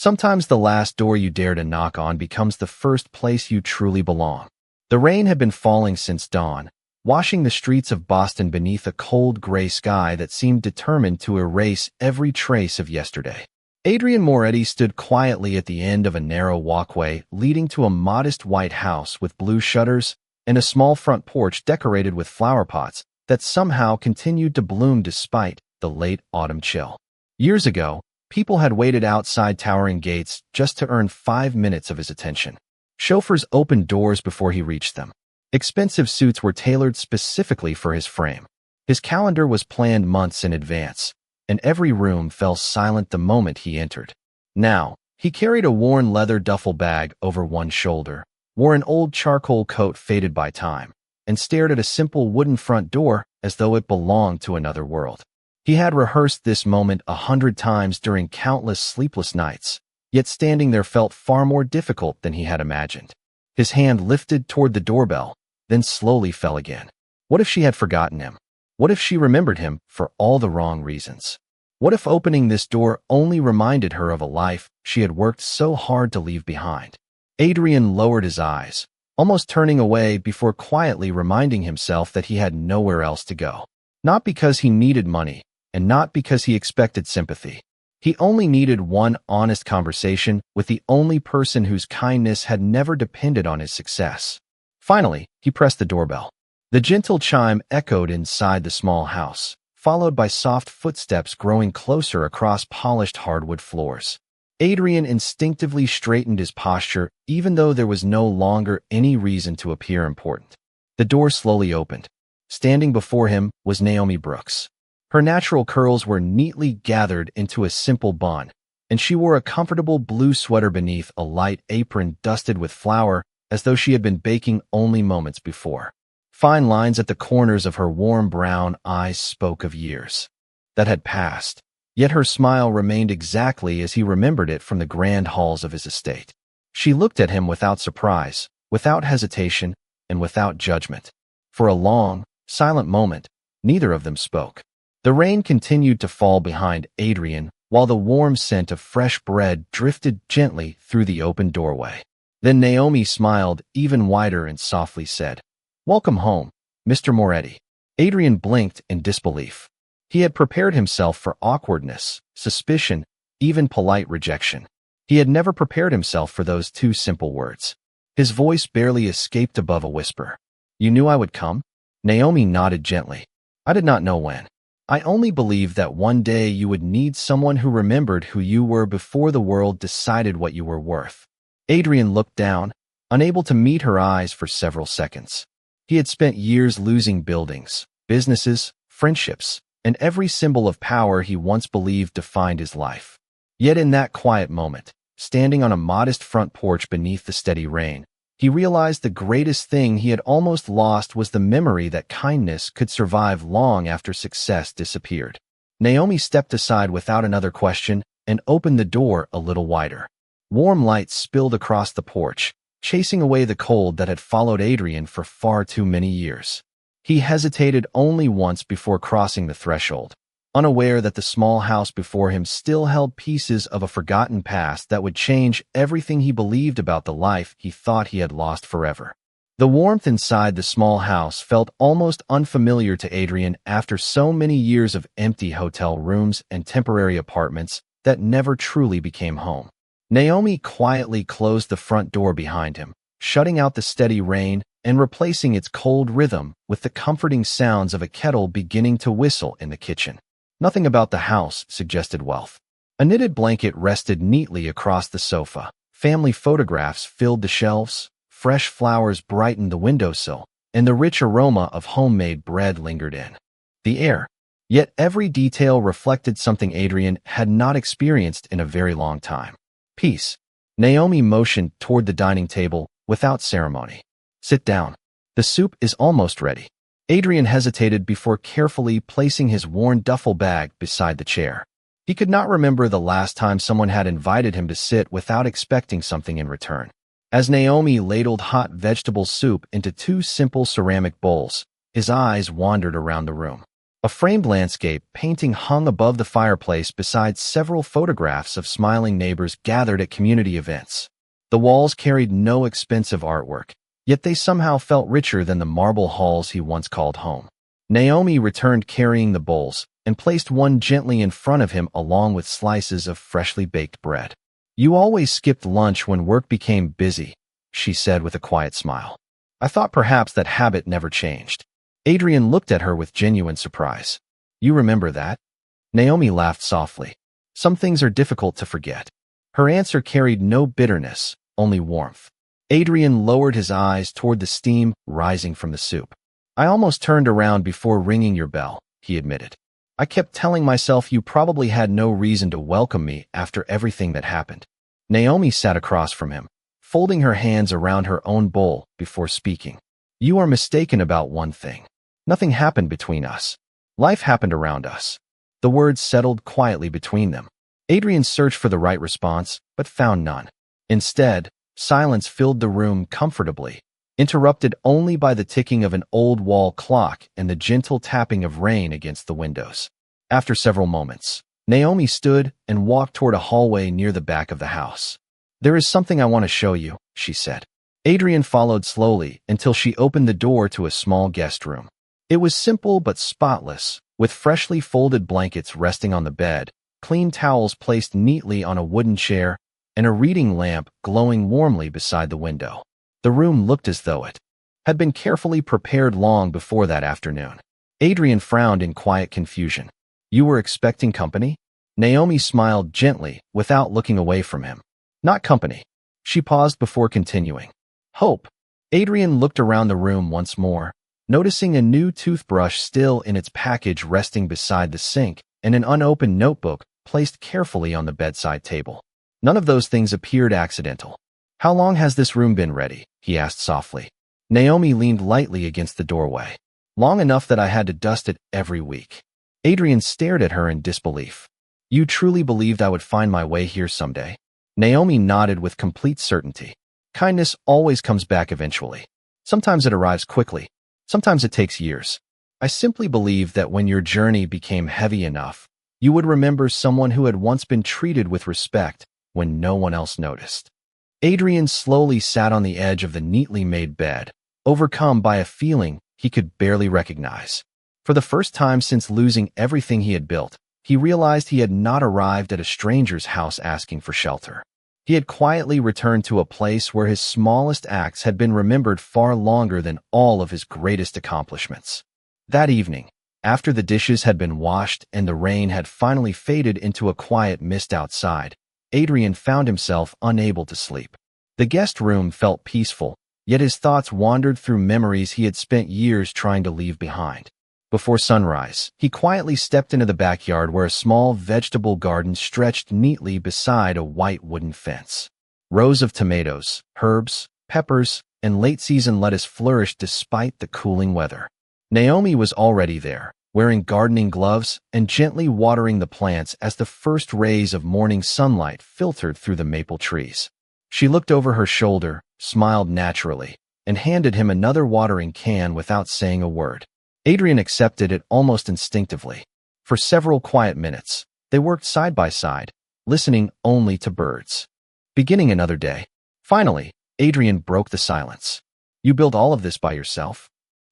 Sometimes the last door you dare to knock on becomes the first place you truly belong. The rain had been falling since dawn, washing the streets of Boston beneath a cold gray sky that seemed determined to erase every trace of yesterday. Adrian Moretti stood quietly at the end of a narrow walkway leading to a modest white house with blue shutters and a small front porch decorated with flower pots that somehow continued to bloom despite the late autumn chill. Years ago, people had waited outside towering gates just to earn 5 minutes of his attention. Chauffeurs opened doors before he reached them. Expensive suits were tailored specifically for his frame. His calendar was planned months in advance, and every room fell silent the moment he entered. Now, he carried a worn leather duffel bag over one shoulder, wore an old charcoal coat faded by time, and stared at a simple wooden front door as though it belonged to another world. He had rehearsed this moment 100 times during countless sleepless nights, yet standing there felt far more difficult than he had imagined. His hand lifted toward the doorbell, then slowly fell again. What if she had forgotten him? What if she remembered him for all the wrong reasons? What if opening this door only reminded her of a life she had worked so hard to leave behind? Adrian lowered his eyes, almost turning away before quietly reminding himself that he had nowhere else to go. Not because he needed money, and not because he expected sympathy. He only needed one honest conversation with the only person whose kindness had never depended on his success. Finally, he pressed the doorbell. The gentle chime echoed inside the small house, followed by soft footsteps growing closer across polished hardwood floors. Adrian instinctively straightened his posture, even though there was no longer any reason to appear important. The door slowly opened. Standing before him was Naomi Brooks. Her natural curls were neatly gathered into a simple bun, and she wore a comfortable blue sweater beneath a light apron dusted with flour, as though she had been baking only moments before. Fine lines at the corners of her warm brown eyes spoke of years that had passed, yet her smile remained exactly as he remembered it from the grand halls of his estate. She looked at him without surprise, without hesitation, and without judgment. For a long, silent moment, neither of them spoke. The rain continued to fall behind Adrian, while the warm scent of fresh bread drifted gently through the open doorway. Then Naomi smiled even wider and softly said, "Welcome home, Mr. Moretti." Adrian blinked in disbelief. He had prepared himself for awkwardness, suspicion, even polite rejection. He had never prepared himself for those two simple words. His voice barely escaped above a whisper. "You knew I would come?" Naomi nodded gently. "I did not know when. I only believed that one day you would need someone who remembered who you were before the world decided what you were worth." Adrian looked down, unable to meet her eyes for several seconds. He had spent years losing buildings, businesses, friendships, and every symbol of power he once believed defined his life. Yet in that quiet moment, standing on a modest front porch beneath the steady rain, he realized the greatest thing he had almost lost was the memory that kindness could survive long after success disappeared. Naomi stepped aside without another question and opened the door a little wider. Warm light spilled across the porch, chasing away the cold that had followed Adrian for far too many years. He hesitated only once before crossing the threshold, unaware that the small house before him still held pieces of a forgotten past that would change everything he believed about the life he thought he had lost forever. The warmth inside the small house felt almost unfamiliar to Adrian after so many years of empty hotel rooms and temporary apartments that never truly became home. Naomi quietly closed the front door behind him, shutting out the steady rain and replacing its cold rhythm with the comforting sounds of a kettle beginning to whistle in the kitchen. Nothing about the house suggested wealth. A knitted blanket rested neatly across the sofa. Family photographs filled the shelves, fresh flowers brightened the windowsill, and the rich aroma of homemade bread lingered in the air. Yet every detail reflected something Adrian had not experienced in a very long time. Peace. Naomi motioned toward the dining table without ceremony. "Sit down. The soup is almost ready." Adrian hesitated before carefully placing his worn duffel bag beside the chair. He could not remember the last time someone had invited him to sit without expecting something in return. As Naomi ladled hot vegetable soup into two simple ceramic bowls, his eyes wandered around the room. A framed landscape painting hung above the fireplace beside several photographs of smiling neighbors gathered at community events. The walls carried no expensive artwork, yet they somehow felt richer than the marble halls he once called home. Naomi returned carrying the bowls and placed one gently in front of him along with slices of freshly baked bread. "You always skipped lunch when work became busy," she said with a quiet smile. "I thought perhaps that habit never changed." Adrian looked at her with genuine surprise. "You remember that?" Naomi laughed softly. "Some things are difficult to forget." Her answer carried no bitterness, only warmth. Adrian lowered his eyes toward the steam rising from the soup. "I almost turned around before ringing your bell," he admitted. "I kept telling myself you probably had no reason to welcome me after everything that happened." Naomi sat across from him, folding her hands around her own bowl before speaking. "You are mistaken about one thing. Nothing happened between us. Life happened around us." The words settled quietly between them. Adrian searched for the right response, but found none. Instead, silence filled the room comfortably, interrupted only by the ticking of an old wall clock and the gentle tapping of rain against the windows. After several moments, Naomi stood and walked toward a hallway near the back of the house. "There is something I want to show you," she said. Adrian followed slowly until she opened the door to a small guest room. It was simple but spotless, with freshly folded blankets resting on the bed, clean towels placed neatly on a wooden chair, and a reading lamp glowing warmly beside the window. The room looked as though it had been carefully prepared long before that afternoon. Adrian frowned in quiet confusion. "You were expecting company?" Naomi smiled gently without looking away from him. "Not company." She paused before continuing. "Hope." Adrian looked around the room once more, noticing a new toothbrush still in its package resting beside the sink and an unopened notebook placed carefully on the bedside table. None of those things appeared accidental. "How long has this room been ready?" he asked softly. Naomi leaned lightly against the doorway. "Long enough that I had to dust it every week." Adrian stared at her in disbelief. "You truly believed I would find my way here someday?" Naomi nodded with complete certainty. "Kindness always comes back eventually. Sometimes it arrives quickly. Sometimes it takes years. I simply believed that when your journey became heavy enough, you would remember someone who had once been treated with respect when no one else noticed." Adrian slowly sat on the edge of the neatly made bed, overcome by a feeling he could barely recognize. For the first time since losing everything he had built, he realized he had not arrived at a stranger's house asking for shelter. He had quietly returned to a place where his smallest acts had been remembered far longer than all of his greatest accomplishments. That evening, after the dishes had been washed and the rain had finally faded into a quiet mist outside, Adrian found himself unable to sleep. The guest room felt peaceful, yet his thoughts wandered through memories he had spent years trying to leave behind. Before sunrise, he quietly stepped into the backyard where a small vegetable garden stretched neatly beside a white wooden fence. Rows of tomatoes, herbs, peppers, and late-season lettuce flourished despite the cooling weather. Naomi was already there, wearing gardening gloves and gently watering the plants as the first rays of morning sunlight filtered through the maple trees. She looked over her shoulder, smiled naturally, and handed him another watering can without saying a word. Adrian accepted it almost instinctively. For several quiet minutes, they worked side by side, listening only to birds. Beginning another day. Finally, Adrian broke the silence. "You built all of this by yourself?"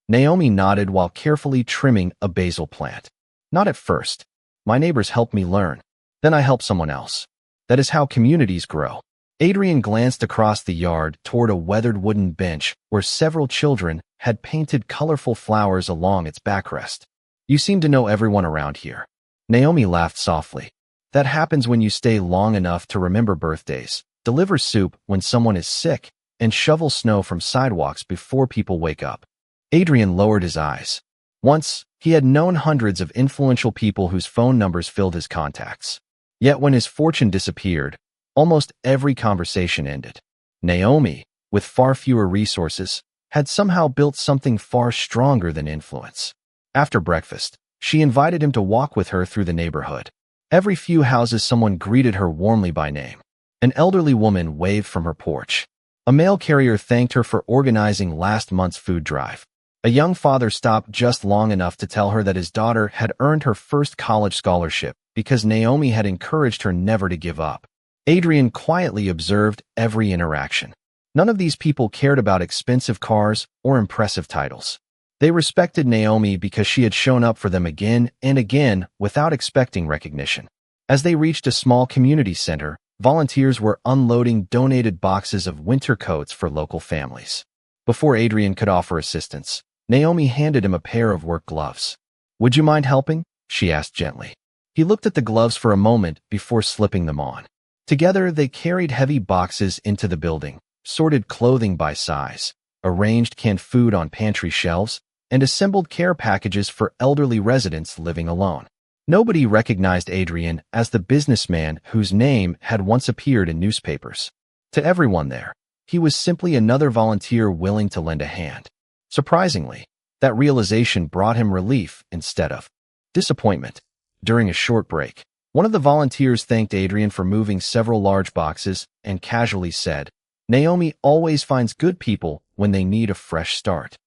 Naomi nodded while carefully trimming a basil plant. "Not at first. My neighbors helped me learn. Then I helped someone else. That is how communities grow." Adrian glanced across the yard toward a weathered wooden bench where several children had painted colorful flowers along its backrest. "You seem to know everyone around here." Naomi laughed softly. "That happens when you stay long enough to remember birthdays, deliver soup when someone is sick, and shovel snow from sidewalks before people wake up." Adrian lowered his eyes. Once, he had known hundreds of influential people whose phone numbers filled his contacts. Yet when his fortune disappeared, almost every conversation ended. Naomi, with far fewer resources, had somehow built something far stronger than influence. After breakfast, she invited him to walk with her through the neighborhood. Every few houses someone greeted her warmly by name. An elderly woman waved from her porch. A mail carrier thanked her for organizing last month's food drive. A young father stopped just long enough to tell her that his daughter had earned her first college scholarship because Naomi had encouraged her never to give up. Adrian quietly observed every interaction. None of these people cared about expensive cars or impressive titles. They respected Naomi because she had shown up for them again and again without expecting recognition. As they reached a small community center, volunteers were unloading donated boxes of winter coats for local families. Before Adrian could offer assistance, Naomi handed him a pair of work gloves. "Would you mind helping?" she asked gently. He looked at the gloves for a moment before slipping them on. Together, they carried heavy boxes into the building, sorted clothing by size, arranged canned food on pantry shelves, and assembled care packages for elderly residents living alone. Nobody recognized Adrian as the businessman whose name had once appeared in newspapers. To everyone there, he was simply another volunteer willing to lend a hand. Surprisingly, that realization brought him relief instead of disappointment. During a short break, one of the volunteers thanked Adrian for moving several large boxes and casually said, "Naomi always finds good people when they need a fresh start."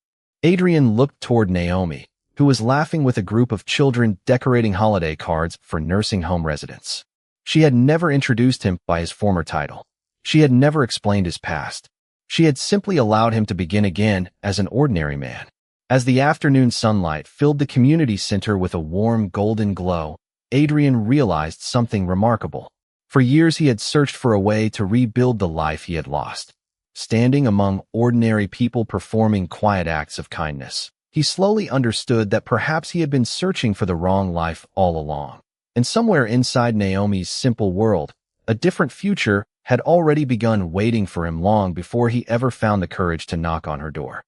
Adrian looked toward Naomi, who was laughing with a group of children decorating holiday cards for nursing home residents. She had never introduced him by his former title. She had never explained his past. She had simply allowed him to begin again as an ordinary man. As the afternoon sunlight filled the community center with a warm golden glow, Adrian realized something remarkable. For years he had searched for a way to rebuild the life he had lost. Standing among ordinary people performing quiet acts of kindness, he slowly understood that perhaps he had been searching for the wrong life all along. And somewhere inside Naomi's simple world, a different future had already begun waiting for him long before he ever found the courage to knock on her door.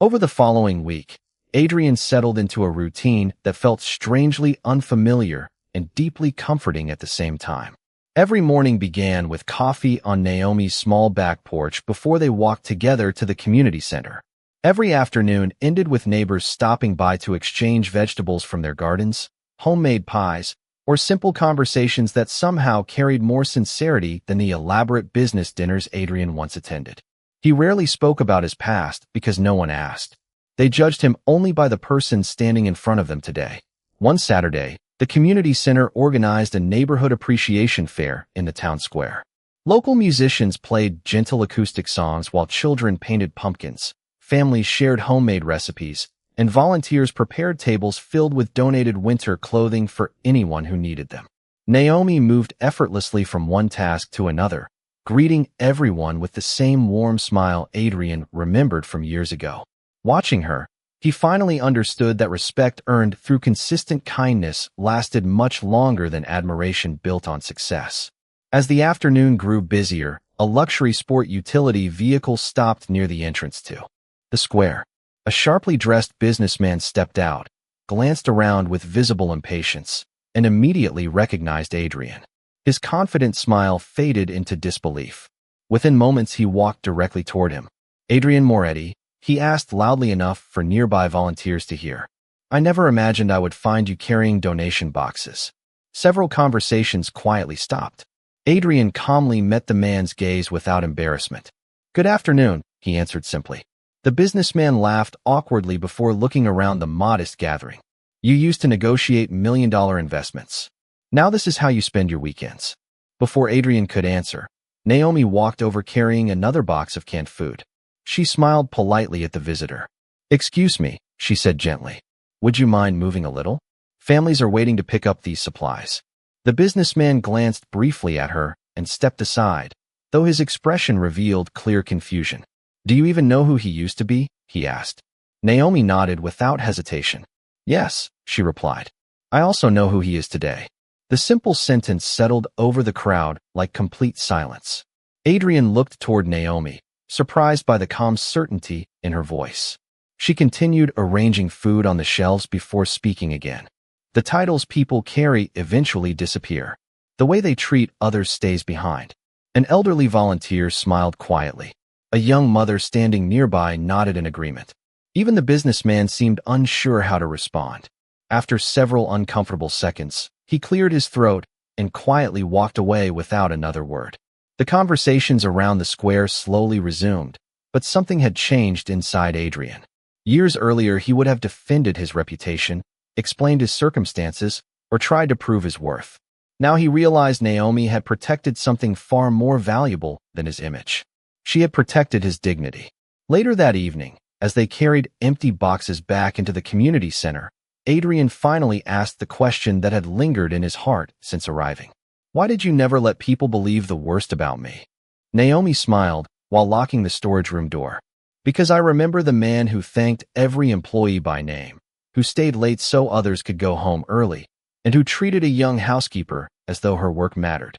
Over the following week, Adrian settled into a routine that felt strangely unfamiliar and deeply comforting at the same time. Every morning began with coffee on Naomi's small back porch before they walked together to the community center. Every afternoon ended with neighbors stopping by to exchange vegetables from their gardens, homemade pies, or simple conversations that somehow carried more sincerity than the elaborate business dinners Adrian once attended. He rarely spoke about his past because no one asked. They judged him only by the person standing in front of them today. One Saturday, the community center organized a neighborhood appreciation fair in the town square. Local musicians played gentle acoustic songs while children painted pumpkins, families shared homemade recipes, and volunteers prepared tables filled with donated winter clothing for anyone who needed them. Naomi moved effortlessly from one task to another, greeting everyone with the same warm smile Adrian remembered from years ago. Watching her, he finally understood that respect earned through consistent kindness lasted much longer than admiration built on success. As the afternoon grew busier, a luxury sport utility vehicle stopped near the entrance to the square. A sharply dressed businessman stepped out, glanced around with visible impatience, and immediately recognized Adrian. His confident smile faded into disbelief. Within moments, he walked directly toward him. "Adrian Moretti," he asked loudly enough for nearby volunteers to hear. "I never imagined I would find you carrying donation boxes." Several conversations quietly stopped. Adrian calmly met the man's gaze without embarrassment. "Good afternoon," he answered simply. The businessman laughed awkwardly before looking around the modest gathering. "You used to negotiate million-dollar investments. Now this is how you spend your weekends." Before Adrian could answer, Naomi walked over carrying another box of canned food. She smiled politely at the visitor. "Excuse me," she said gently. "Would you mind moving a little? Families are waiting to pick up these supplies." The businessman glanced briefly at her and stepped aside, though his expression revealed clear confusion. "Do you even know who he used to be?" he asked. Naomi nodded without hesitation. "Yes," she replied. "I also know who he is today." The simple sentence settled over the crowd like complete silence. Adrian looked toward Naomi, surprised by the calm certainty in her voice. She continued arranging food on the shelves before speaking again. "The titles people carry eventually disappear. The way they treat others stays behind." An elderly volunteer smiled quietly. A young mother standing nearby nodded in agreement. Even the businessman seemed unsure how to respond. After several uncomfortable seconds, he cleared his throat and quietly walked away without another word. The conversations around the square slowly resumed, but something had changed inside Adrian. Years earlier, he would have defended his reputation, explained his circumstances, or tried to prove his worth. Now he realized Naomi had protected something far more valuable than his image. She had protected his dignity. Later that evening, as they carried empty boxes back into the community center, Adrian finally asked the question that had lingered in his heart since arriving. "Why did you never let people believe the worst about me?" Naomi smiled while locking the storage room door. "Because I remember the man who thanked every employee by name, who stayed late so others could go home early, and who treated a young housekeeper as though her work mattered."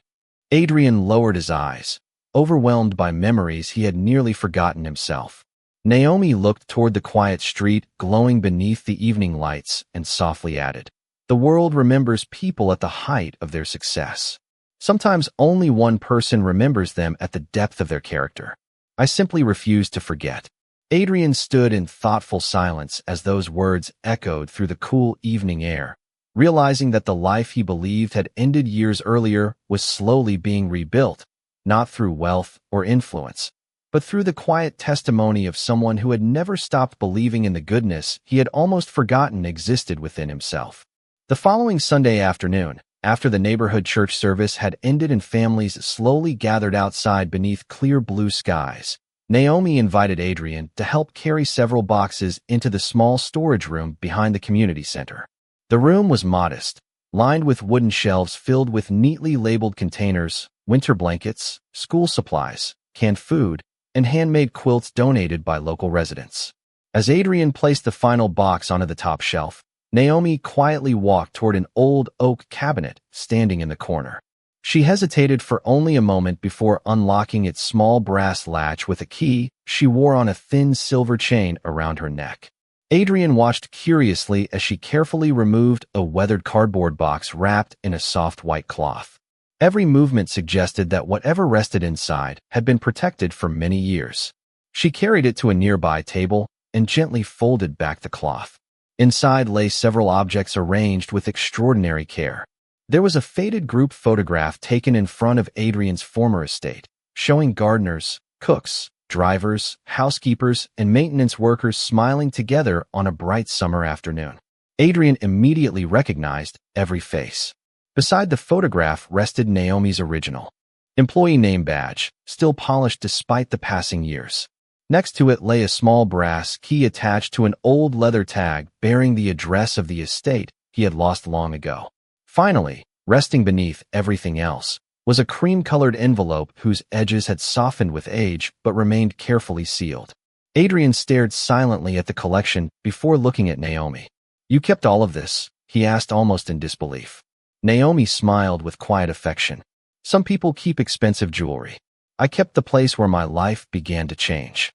Adrian lowered his eyes, overwhelmed by memories he had nearly forgotten himself. Naomi looked toward the quiet street glowing beneath the evening lights and softly added, "The world remembers people at the height of their success. Sometimes only one person remembers them at the depth of their character. I simply refuse to forget." Adrian stood in thoughtful silence as those words echoed through the cool evening air, realizing that the life he believed had ended years earlier was slowly being rebuilt, not through wealth or influence, but through the quiet testimony of someone who had never stopped believing in the goodness he had almost forgotten existed within himself. The following Sunday afternoon, after the neighborhood church service had ended and families slowly gathered outside beneath clear blue skies, Naomi invited Adrian to help carry several boxes into the small storage room behind the community center. The room was modest, lined with wooden shelves filled with neatly labeled containers, winter blankets, school supplies, canned food, and handmade quilts donated by local residents. As Adrian placed the final box onto the top shelf, Naomi quietly walked toward an old oak cabinet standing in the corner. She hesitated for only a moment before unlocking its small brass latch with a key she wore on a thin silver chain around her neck. Adrian watched curiously as she carefully removed a weathered cardboard box wrapped in a soft white cloth. Every movement suggested that whatever rested inside had been protected for many years. She carried it to a nearby table and gently folded back the cloth. Inside lay several objects arranged with extraordinary care. There was a faded group photograph taken in front of Adrian's former estate, showing gardeners, cooks, drivers, housekeepers, and maintenance workers smiling together on a bright summer afternoon. Adrian immediately recognized every face. Beside the photograph rested Naomi's original employee name badge, still polished despite the passing years. Next to it lay a small brass key attached to an old leather tag bearing the address of the estate he had lost long ago. Finally, resting beneath everything else, was a cream-colored envelope whose edges had softened with age but remained carefully sealed. Adrian stared silently at the collection before looking at Naomi. "You kept all of this?" he asked almost in disbelief. Naomi smiled with quiet affection. "Some people keep expensive jewelry. I kept the place where my life began to change."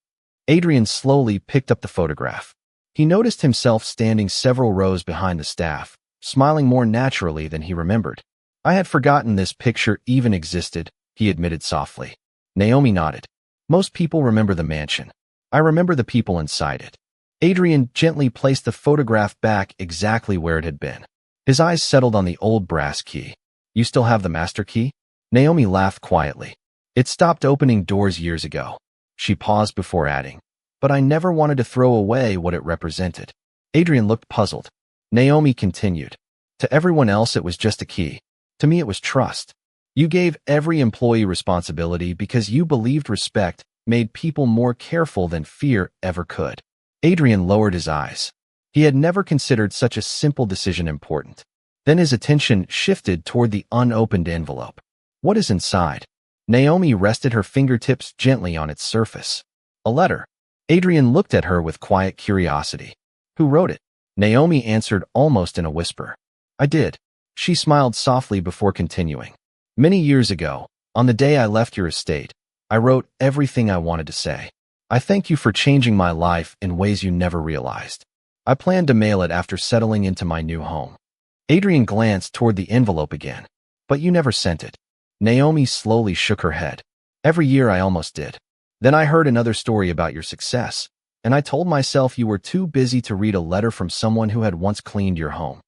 Adrian slowly picked up the photograph. He noticed himself standing several rows behind the staff, smiling more naturally than he remembered. "I had forgotten this picture even existed," he admitted softly. Naomi nodded. "Most people remember the mansion. I remember the people inside it." Adrian gently placed the photograph back exactly where it had been. His eyes settled on the old brass key. "You still have the master key?" Naomi laughed quietly. "It stopped opening doors years ago." She paused before adding, "But I never wanted to throw away what it represented." Adrian looked puzzled. Naomi continued, "To everyone else it was just a key. To me it was trust. You gave every employee responsibility because you believed respect made people more careful than fear ever could." Adrian lowered his eyes. He had never considered such a simple decision important. Then his attention shifted toward the unopened envelope. "What is inside?" Naomi rested her fingertips gently on its surface. "A letter." Adrian looked at her with quiet curiosity. "Who wrote it?" Naomi answered almost in a whisper. "I did." She smiled softly before continuing. "Many years ago, on the day I left your estate, I wrote everything I wanted to say. I thank you for changing my life in ways you never realized. I planned to mail it after settling into my new home." Adrian glanced toward the envelope again. "But you never sent it." Naomi slowly shook her head. "Every year I almost did. Then I heard another story about your success, and I told myself you were too busy to read a letter from someone who had once cleaned your home."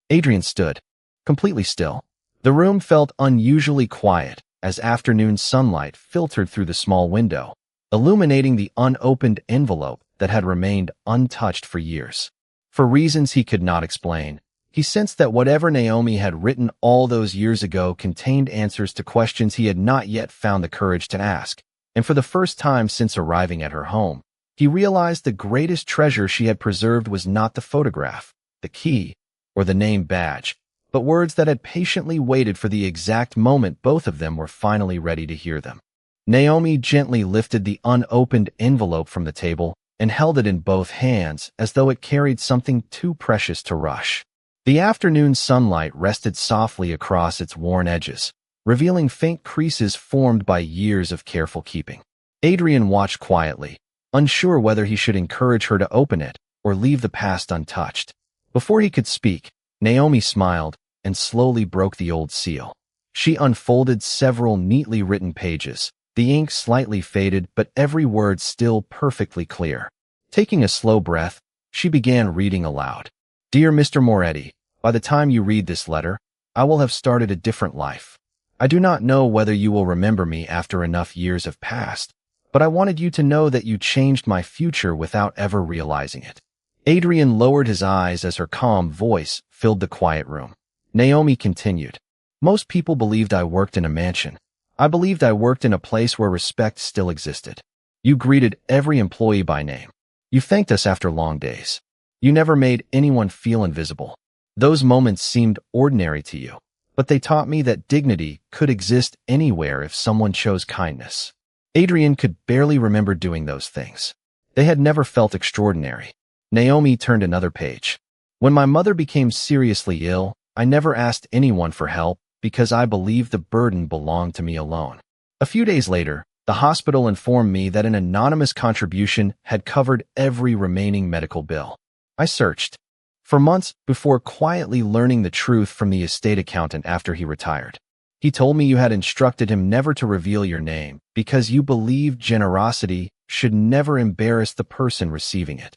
Adrian stood, completely still. The room felt unusually quiet as afternoon sunlight filtered through the small window, illuminating the unopened envelope that had remained untouched for years. For reasons he could not explain, he sensed that whatever Naomi had written all those years ago contained answers to questions he had not yet found the courage to ask. And for the first time since arriving at her home, he realized the greatest treasure she had preserved was not the photograph, the key, or the name badge, but words that had patiently waited for the exact moment both of them were finally ready to hear them. Naomi gently lifted the unopened envelope from the table and held it in both hands as though it carried something too precious to rush. The afternoon sunlight rested softly across its worn edges, revealing faint creases formed by years of careful keeping. Adrian watched quietly, unsure whether he should encourage her to open it or leave the past untouched. Before he could speak, Naomi smiled and slowly broke the old seal. She unfolded several neatly written pages, the ink slightly faded but every word still perfectly clear. Taking a slow breath, she began reading aloud. Dear Mr. Moretti, by the time you read this letter, I will have started a different life. I do not know whether you will remember me after enough years have passed, but I wanted you to know that you changed my future without ever realizing it. Adrian lowered his eyes as her calm voice filled the quiet room. Naomi continued. Most people believed I worked in a mansion. I believed I worked in a place where respect still existed. You greeted every employee by name. You thanked us after long days. You never made anyone feel invisible. Those moments seemed ordinary to you, but they taught me that dignity could exist anywhere if someone chose kindness. Adrian could barely remember doing those things. They had never felt extraordinary. Naomi turned another page. When my mother became seriously ill, I never asked anyone for help because I believed the burden belonged to me alone. A few days later, the hospital informed me that an anonymous contribution had covered every remaining medical bill. I searched for months before quietly learning the truth from the estate accountant after he retired. He told me you had instructed him never to reveal your name because you believed generosity should never embarrass the person receiving it.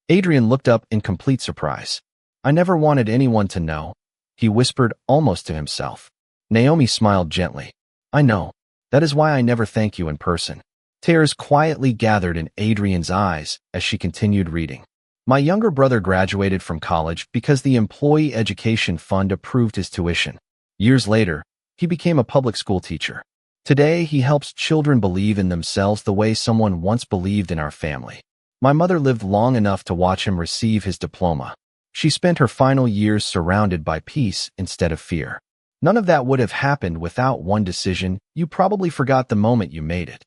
Adrian looked up in complete surprise. I never wanted anyone to know, he whispered almost to himself. Naomi smiled gently. I know. That is why I never thank you in person. Tears quietly gathered in Adrian's eyes as she continued reading. My younger brother graduated from college because the Employee Education Fund approved his tuition. Years later, he became a public school teacher. Today, he helps children believe in themselves the way someone once believed in our family. My mother lived long enough to watch him receive his diploma. She spent her final years surrounded by peace instead of fear. None of that would have happened without one decision. You probably forgot the moment you made it.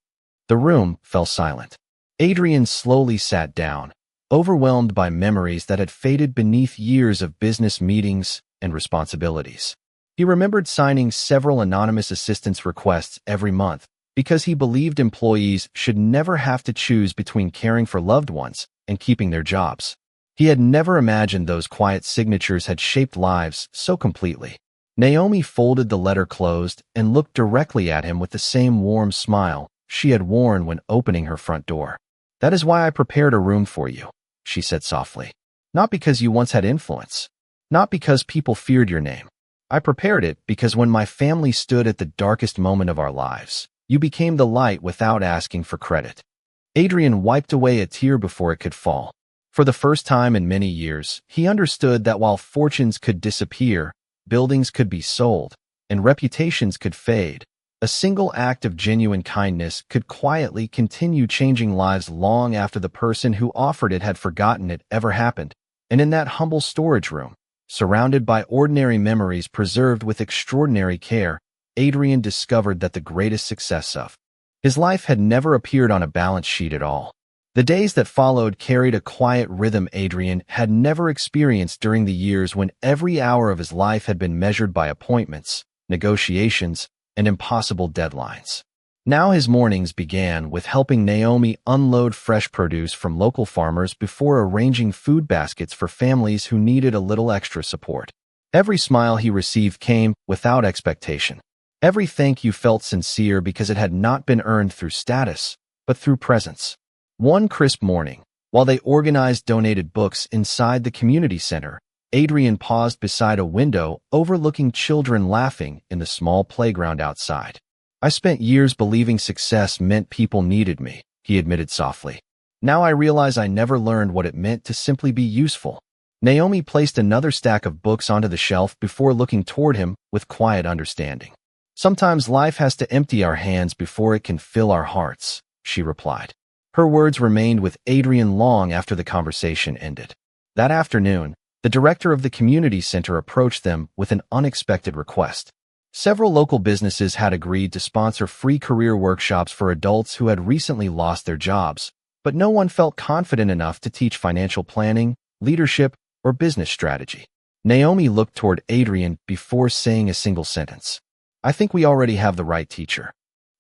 The room fell silent. Adrian slowly sat down, overwhelmed by memories that had faded beneath years of business meetings and responsibilities. He remembered signing several anonymous assistance requests every month because he believed employees should never have to choose between caring for loved ones and keeping their jobs. He had never imagined those quiet signatures had shaped lives so completely. Naomi folded the letter closed and looked directly at him with the same warm smile she had worn when opening her front door. That is why I prepared a room for you, she said softly. Not because you once had influence. Not because people feared your name. I prepared it because when my family stood at the darkest moment of our lives, you became the light without asking for credit. Adrian wiped away a tear before it could fall. For the first time in many years, he understood that while fortunes could disappear, buildings could be sold, and reputations could fade, a single act of genuine kindness could quietly continue changing lives long after the person who offered it had forgotten it ever happened. And in that humble storage room, surrounded by ordinary memories preserved with extraordinary care, Adrian discovered that the greatest success of his life had never appeared on a balance sheet at all. The days that followed carried a quiet rhythm Adrian had never experienced during the years when every hour of his life had been measured by appointments, negotiations, and impossible deadlines. Now his mornings began with helping Naomi unload fresh produce from local farmers before arranging food baskets for families who needed a little extra support. Every smile he received came without expectation. Every thank you felt sincere because it had not been earned through status, but through presence. One crisp morning, while they organized donated books inside the community center, Adrian paused beside a window overlooking children laughing in the small playground outside. I spent years believing success meant people needed me, he admitted softly. Now I realize I never learned what it meant to simply be useful. Naomi placed another stack of books onto the shelf before looking toward him with quiet understanding. Sometimes life has to empty our hands before it can fill our hearts, she replied. Her words remained with Adrian long after the conversation ended. That afternoon, the director of the community center approached them with an unexpected request. Several local businesses had agreed to sponsor free career workshops for adults who had recently lost their jobs, but no one felt confident enough to teach financial planning, leadership, or business strategy. Naomi looked toward Adrian before saying a single sentence. I think we already have the right teacher.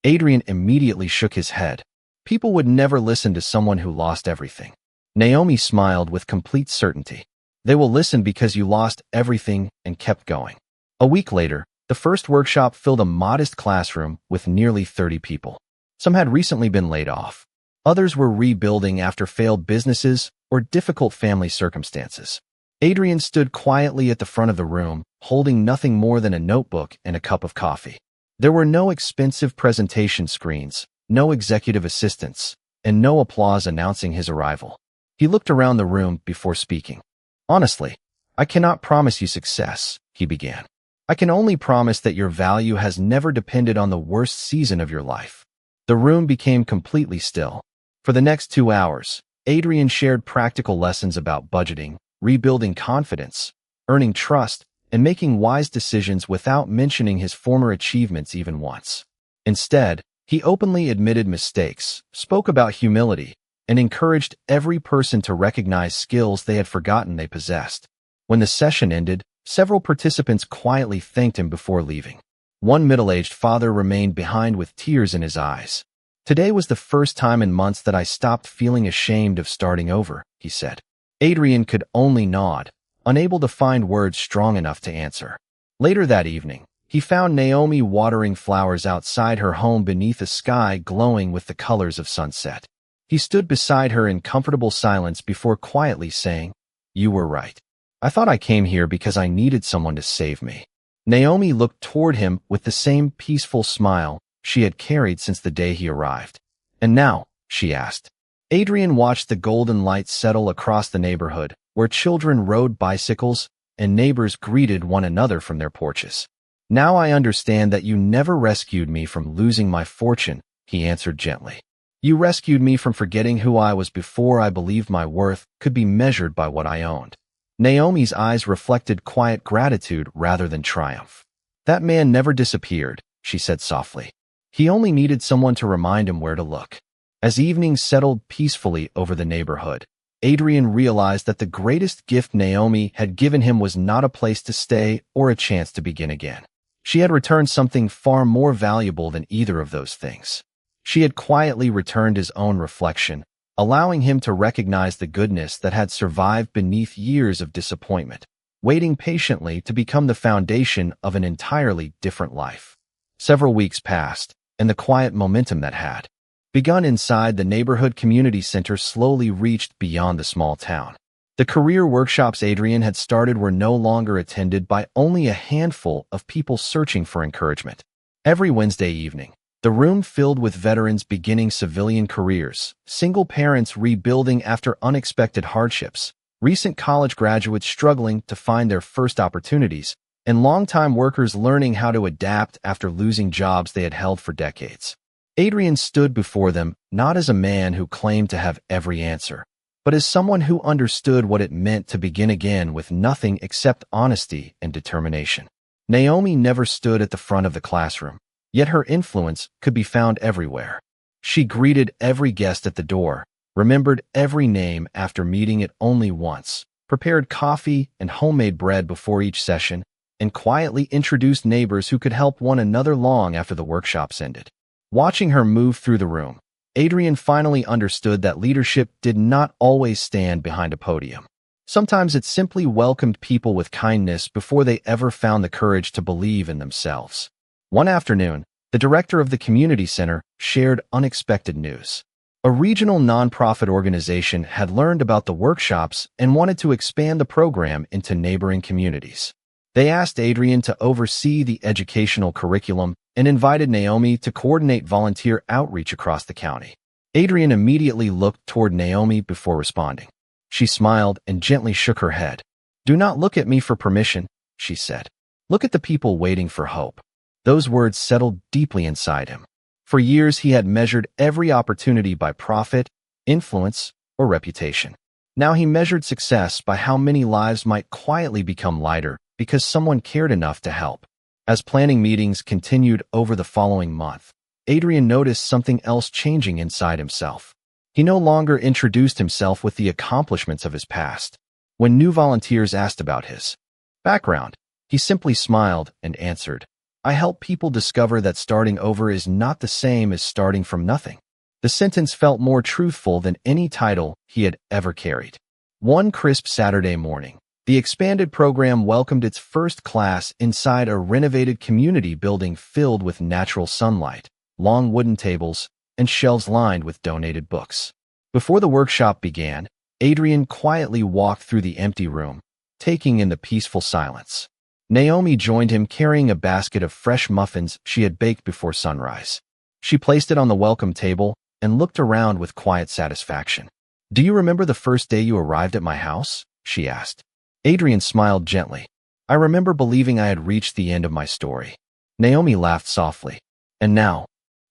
Adrian immediately shook his head. People would never listen to someone who lost everything. Naomi smiled with complete certainty. They will listen because you lost everything and kept going. A week later, the first workshop filled a modest classroom with nearly 30 people. Some had recently been laid off. Others were rebuilding after failed businesses or difficult family circumstances. Adrian stood quietly at the front of the room, holding nothing more than a notebook and a cup of coffee. There were no expensive presentation screens, no executive assistants, and no applause announcing his arrival. He looked around the room before speaking. Honestly, I cannot promise you success, he began. I can only promise that your value has never depended on the worst season of your life. The room became completely still. For the next 2 hours, Adrian shared practical lessons about budgeting, rebuilding confidence, earning trust, and making wise decisions without mentioning his former achievements even once. Instead, he openly admitted mistakes, spoke about humility, and encouraged every person to recognize skills they had forgotten they possessed. When the session ended, several participants quietly thanked him before leaving. One middle-aged father remained behind with tears in his eyes. Today was the first time in months that I stopped feeling ashamed of starting over, he said. Adrian could only nod, unable to find words strong enough to answer. Later that evening, he found Naomi watering flowers outside her home beneath a sky glowing with the colors of sunset. He stood beside her in comfortable silence before quietly saying, "You were right. I thought I came here because I needed someone to save me." Naomi looked toward him with the same peaceful smile she had carried since the day he arrived. "And now?" she asked. Adrian watched the golden light settle across the neighborhood, where children rode bicycles and neighbors greeted one another from their porches. "Now I understand that you never rescued me from losing my fortune," he answered gently. "You rescued me from forgetting who I was before I believed my worth could be measured by what I owned." Naomi's eyes reflected quiet gratitude rather than triumph. "That man never disappeared," she said softly. "He only needed someone to remind him where to look." As evening settled peacefully over the neighborhood, Adrian realized that the greatest gift Naomi had given him was not a place to stay or a chance to begin again. She had returned something far more valuable than either of those things. She had quietly returned his own reflection, allowing him to recognize the goodness that had survived beneath years of disappointment, waiting patiently to become the foundation of an entirely different life. Several weeks passed, and the quiet momentum that had begun inside the neighborhood community center slowly reached beyond the small town. The career workshops Adrian had started were no longer attended by only a handful of people searching for encouragement. Every Wednesday evening, the room filled with veterans beginning civilian careers, single parents rebuilding after unexpected hardships, recent college graduates struggling to find their first opportunities, and longtime workers learning how to adapt after losing jobs they had held for decades. Adrian stood before them not as a man who claimed to have every answer, but as someone who understood what it meant to begin again with nothing except honesty and determination. Naomi never stood at the front of the classroom, yet her influence could be found everywhere. She greeted every guest at the door, remembered every name after meeting it only once, prepared coffee and homemade bread before each session, and quietly introduced neighbors who could help one another long after the workshops ended. Watching her move through the room, Adrian finally understood that leadership did not always stand behind a podium. Sometimes it simply welcomed people with kindness before they ever found the courage to believe in themselves. One afternoon, the director of the community center shared unexpected news. A regional nonprofit organization had learned about the workshops and wanted to expand the program into neighboring communities. They asked Adrian to oversee the educational curriculum and invited Naomi to coordinate volunteer outreach across the county. Adrian immediately looked toward Naomi before responding. She smiled and gently shook her head. "Do not look at me for permission," she said. "Look at the people waiting for hope." Those words settled deeply inside him. For years, he had measured every opportunity by profit, influence, or reputation. Now he measured success by how many lives might quietly become lighter because someone cared enough to help. As planning meetings continued over the following month, Adrian noticed something else changing inside himself. He no longer introduced himself with the accomplishments of his past. When new volunteers asked about his background, he simply smiled and answered, "I help people discover that starting over is not the same as starting from nothing." The sentence felt more truthful than any title he had ever carried. One crisp Saturday morning, the expanded program welcomed its first class inside a renovated community building filled with natural sunlight, long wooden tables, and shelves lined with donated books. Before the workshop began, Adrian quietly walked through the empty room, taking in the peaceful silence. Naomi joined him carrying a basket of fresh muffins she had baked before sunrise. She placed it on the welcome table and looked around with quiet satisfaction. "Do you remember the first day you arrived at my house?" she asked. Adrian smiled gently. "I remember believing I had reached the end of my story." Naomi laughed softly. "And now?"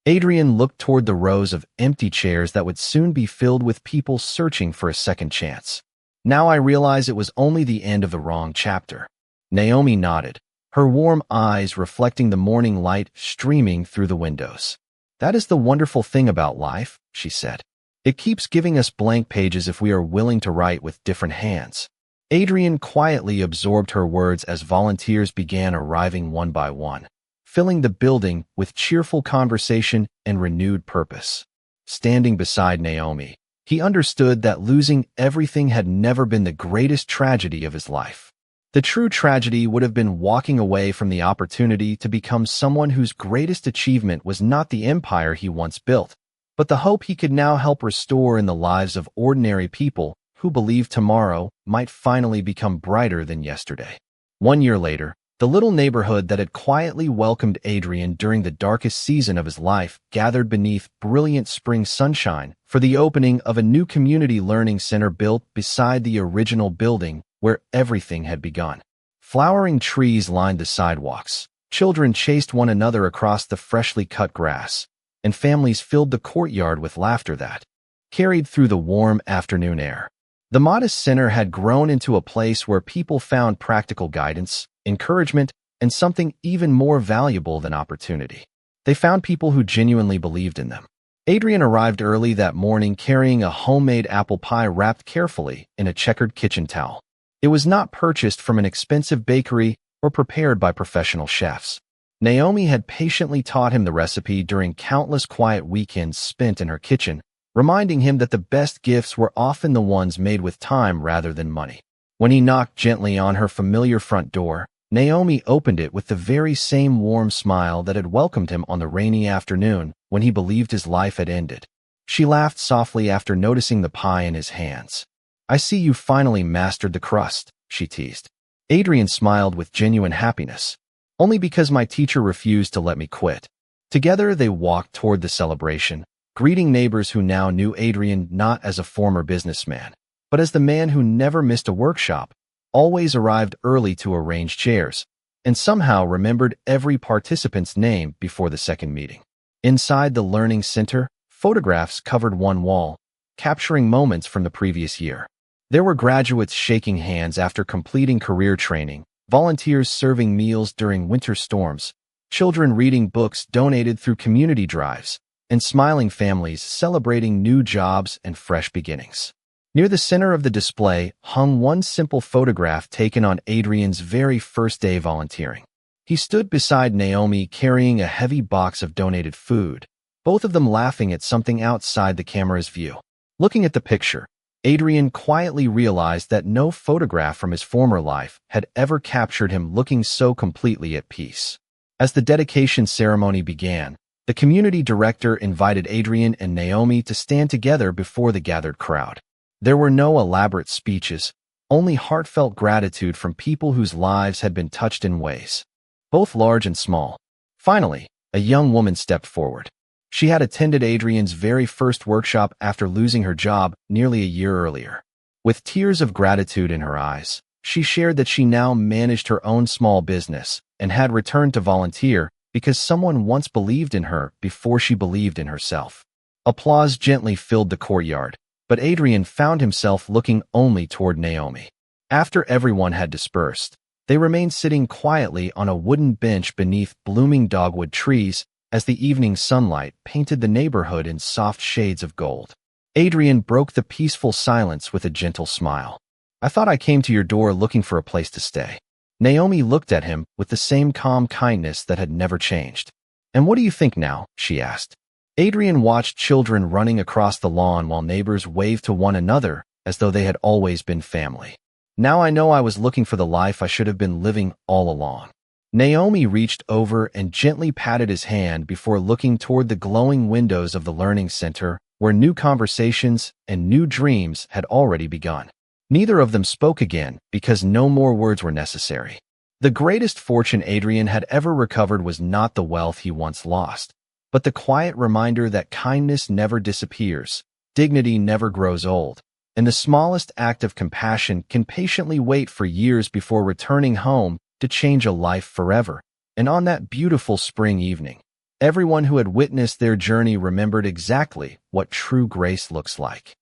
Adrian looked toward the rows of empty chairs that would soon be filled with people searching for a second chance. "Now I realize it was only the end of the wrong chapter." Naomi nodded, her warm eyes reflecting the morning light streaming through the windows. "That is the wonderful thing about life," she said. "It keeps giving us blank pages if we are willing to write with different hands." Adrian quietly absorbed her words as volunteers began arriving one by one, filling the building with cheerful conversation and renewed purpose. Standing beside Naomi, he understood that losing everything had never been the greatest tragedy of his life. The true tragedy would have been walking away from the opportunity to become someone whose greatest achievement was not the empire he once built, but the hope he could now help restore in the lives of ordinary people who believed tomorrow might finally become brighter than yesterday. 1 year later, the little neighborhood that had quietly welcomed Adrian during the darkest season of his life gathered beneath brilliant spring sunshine for the opening of a new community learning center built beside the original building where everything had begun. Flowering trees lined the sidewalks, children chased one another across the freshly cut grass, and families filled the courtyard with laughter that carried through the warm afternoon air. The modest center had grown into a place where people found practical guidance, encouragement, and something even more valuable than opportunity. They found people who genuinely believed in them. Adrian arrived early that morning carrying a homemade apple pie wrapped carefully in a checkered kitchen towel. It was not purchased from an expensive bakery or prepared by professional chefs. Naomi had patiently taught him the recipe during countless quiet weekends spent in her kitchen, reminding him that the best gifts were often the ones made with time rather than money. When he knocked gently on her familiar front door, Naomi opened it with the very same warm smile that had welcomed him on the rainy afternoon when he believed his life had ended. She laughed softly after noticing the pie in his hands. "I see you finally mastered the crust," she teased. Adrian smiled with genuine happiness. "Only because my teacher refused to let me quit." Together they walked toward the celebration, greeting neighbors who now knew Adrian not as a former businessman, but as the man who never missed a workshop, always arrived early to arrange chairs, and somehow remembered every participant's name before the second meeting. Inside the learning center, photographs covered one wall, capturing moments from the previous year. There were graduates shaking hands after completing career training, volunteers serving meals during winter storms, children reading books donated through community drives, and smiling families celebrating new jobs and fresh beginnings. Near the center of the display hung one simple photograph taken on Adrian's very first day volunteering. He stood beside Naomi carrying a heavy box of donated food, both of them laughing at something outside the camera's view. Looking at the picture, Adrian quietly realized that no photograph from his former life had ever captured him looking so completely at peace. As the dedication ceremony began, the community director invited Adrian and Naomi to stand together before the gathered crowd. There were no elaborate speeches, only heartfelt gratitude from people whose lives had been touched in ways, both large and small. Finally, a young woman stepped forward. She had attended Adrian's very first workshop after losing her job nearly a year earlier. With tears of gratitude in her eyes, she shared that she now managed her own small business and had returned to volunteer because someone once believed in her before she believed in herself. Applause gently filled the courtyard, but Adrian found himself looking only toward Naomi. After everyone had dispersed, they remained sitting quietly on a wooden bench beneath blooming dogwood trees as the evening sunlight painted the neighborhood in soft shades of gold. Adrian broke the peaceful silence with a gentle smile. "I thought I came to your door looking for a place to stay." Naomi looked at him with the same calm kindness that had never changed. "And what do you think now?" she asked. Adrian watched children running across the lawn while neighbors waved to one another as though they had always been family. "Now I know I was looking for the life I should have been living all along." Naomi reached over and gently patted his hand before looking toward the glowing windows of the learning center, where new conversations and new dreams had already begun. Neither of them spoke again because no more words were necessary. The greatest fortune Adrian had ever recovered was not the wealth he once lost, but the quiet reminder that kindness never disappears, dignity never grows old, and the smallest act of compassion can patiently wait for years before returning home to change a life forever. And on that beautiful spring evening, everyone who had witnessed their journey remembered exactly what true grace looks like.